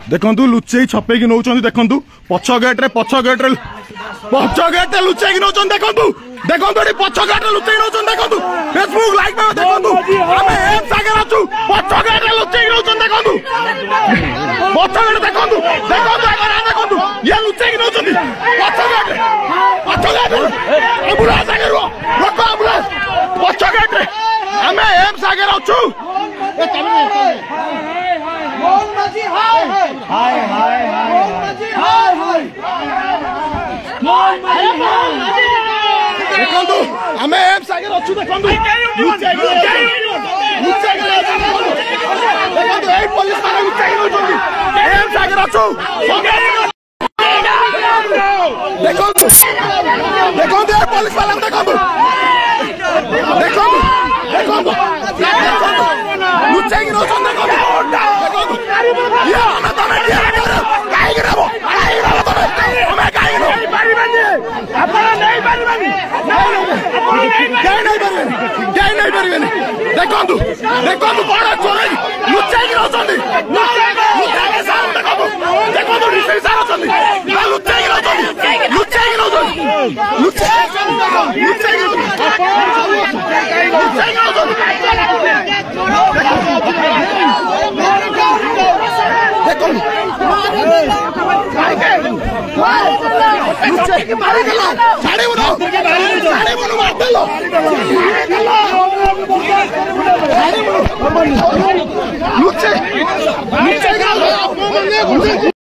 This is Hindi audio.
देखु लुचेई छपेकी नौ देखु पछ गेट्रे लुचेकी नौ देखु देखु पछ गेट्रे लुचेकी नौ देखु फेसबुक लाइक में देखु आम एम्स आगे अच्छु पछ गेट्रे लुचेकी नौ देखु पछ गेट देखु देखु ये लुचेकी नौ पछ गेट्रे एम्बुलेंस आगे रुह लोक एम्बुलेंस पछ गेट्रे आम एम्स आगे अच्छु देखो आम एम्स आगे अच्छु देखो पुलिस एम्स आगे अच्छु देखो देखो पुलिस वाला देखो देखो देखो लुचेकी नौ देखो देखो देखो बड़ा चोर लुचेकी नौ लुचे